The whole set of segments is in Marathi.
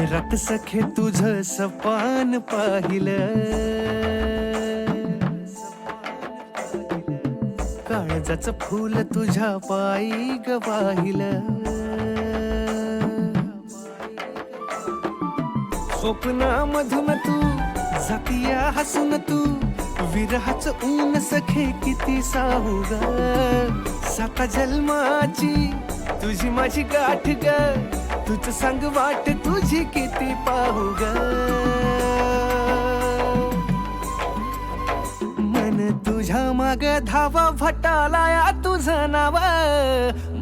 रात सखे तुझं सपान पाहिलं, काळजाचं फूल तुझ्या पायी ग वाहिलं. स्वप्नामधून तू जातीया हसून तू, विरहाचं ऊन सखे किती साहू ग. 7 जन्माची तुझी माझी गाठ ग, तुझ सांग वाट तुझी किती पाहू ग. मन तुझ्या माग धावा भटालाया तुझं नाव,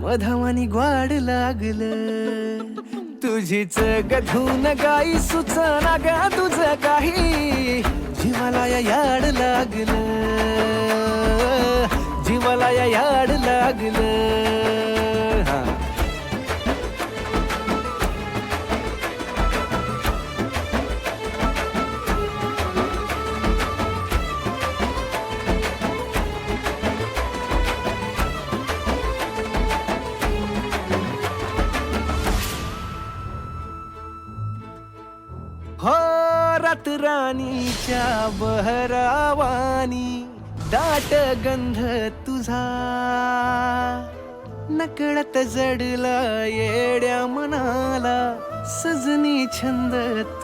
मधावानी ग्वाड लागलं. तुझीच गधून गाई सुचना ग तुझं काही, जीवाला या याड लागलं, जीवाला या याड लागलं. हो रात राणीच्या बहरावानी, दाट गंध तुझा नकळत जडला येड्या मनाला, सजनी छंद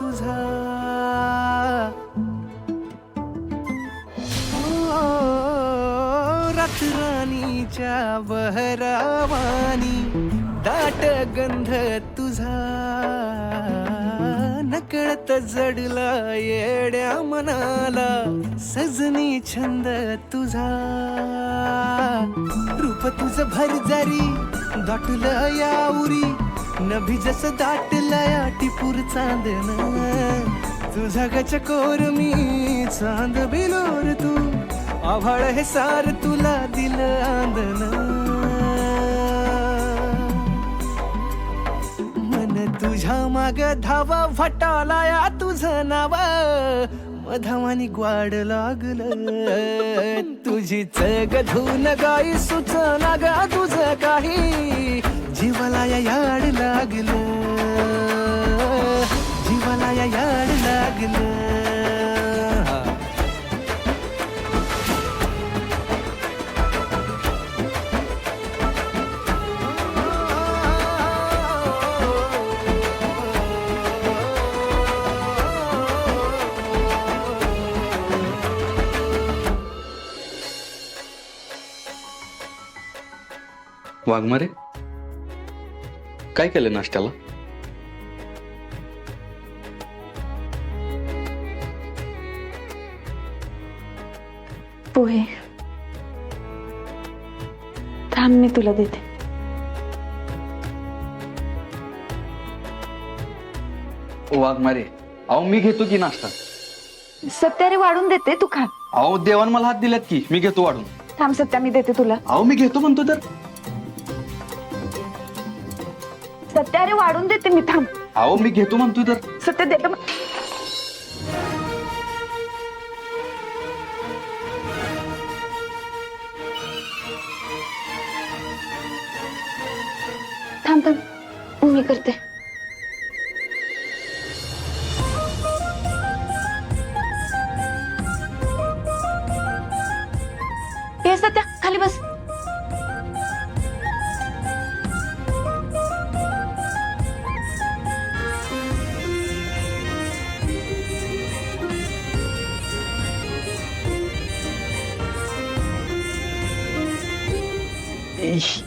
तुझा. हो रात राणीच्या बहरावानी, दाट गंध तुझा नकळत जडला येड्या मनाला, सजनी छंद तुझा. रूप तुझं भरजरी दाटलं याउरी, नभी जसं दाटलं या टिपूर चांदन. तुझा गचकोर मी चांद बिलोर तू, आभाळ हे सार तुला दिलं आंदन. तुझ्या माग धावा भटालाया तुझं नाव, मधावानी ग्वाड लागलं. तुझीच गधून गाई सुचना ग तुझं काही, जीवाला या याड लागलं, जीवाला या याड लागलं. वाघमारे, काय केलं नाश्त्याला? पोहे. थांब मी तुला देते. वाघमारे, अहो मी घेतो की नाश्ता. सत्यारे वाढून देते, तू खा. अहो देवान मला हात दिल्यात की, मी घेतो वाढून. थांब सत्या, मी देते तुला. अहो मी घेतो म्हणतो तर. सत्यारे वाढून देते मी, थांब. अहो मी घेतो म्हणतोय तर. सत्या देते. थांब थांब, मी करते. हे सत्या खाली बस.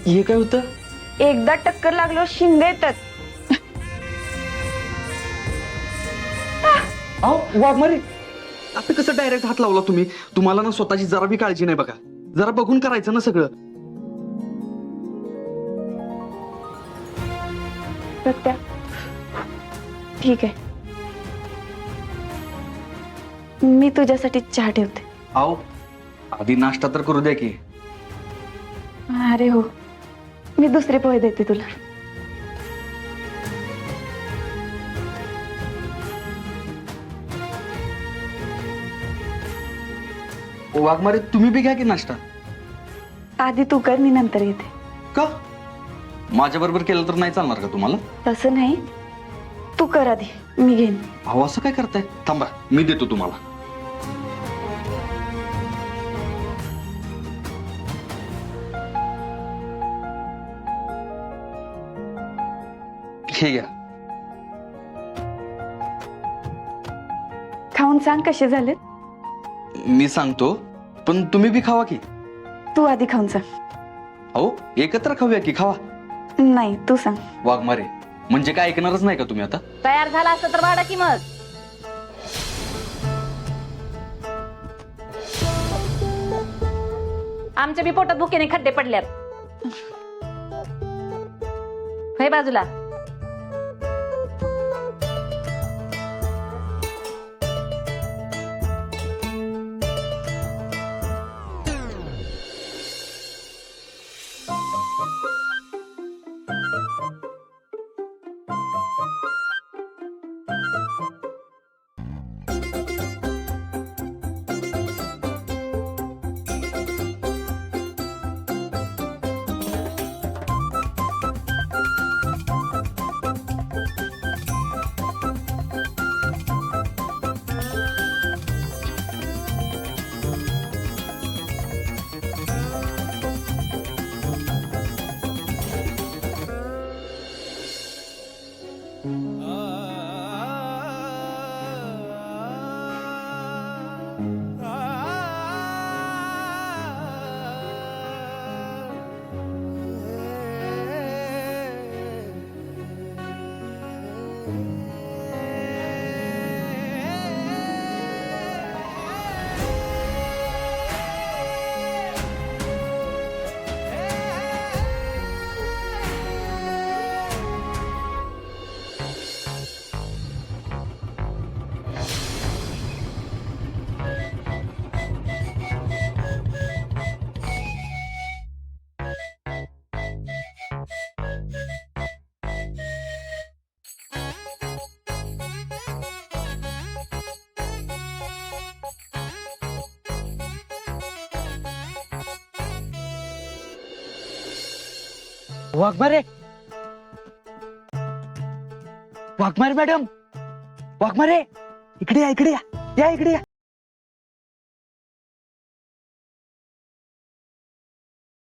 हे काय होतं? एकदा टक्कर लागलो शिंगे येतात. अहो वाघमारे, आता कसं डायरेक्ट हात लावला तुम्ही? तुम्हाला ना स्वतःची जरा बी काळजी नाही बघा. जरा बघून करायचं ना सगळं. सत्या ठीक आहे, मी तुझ्यासाठी चहा ठेवते. अहो आधी नाश्ता तर करू द्या की. अरे हो, मी दुसरे पोहे देते तुला. वाघमारे, तुम्ही बी घ्या की नाश्ता. आधी तू कर, मी नंतर येते. का? माझ्या बरोबर केलं तर नाही चालणार का तुम्हाला? तसं नाही, तू कर आधी, मी घेईन. अहो असं काय करताय? थांबा मी देतो तुम्हाला. हे घ्या. खाऊन सांग कसे झालेत. मी सांगतो पण तुम्ही बी खावा की. तू आधी खाऊन सांग. अहो एकत्र खाऊया की, खावा. नाही तू सांग. वाघमारे म्हणजे काय ऐकणारच नाही का तुम्ही आता? तयार झाला असतं तर वाढा की मग. आमच्या बी पोटात भुकेने खड्डे पडल्यात. होय बाजूला. वाघमारे, वाघमारे मॅडम, वाघमारे इकडे या, इकडे या, या इकडे या.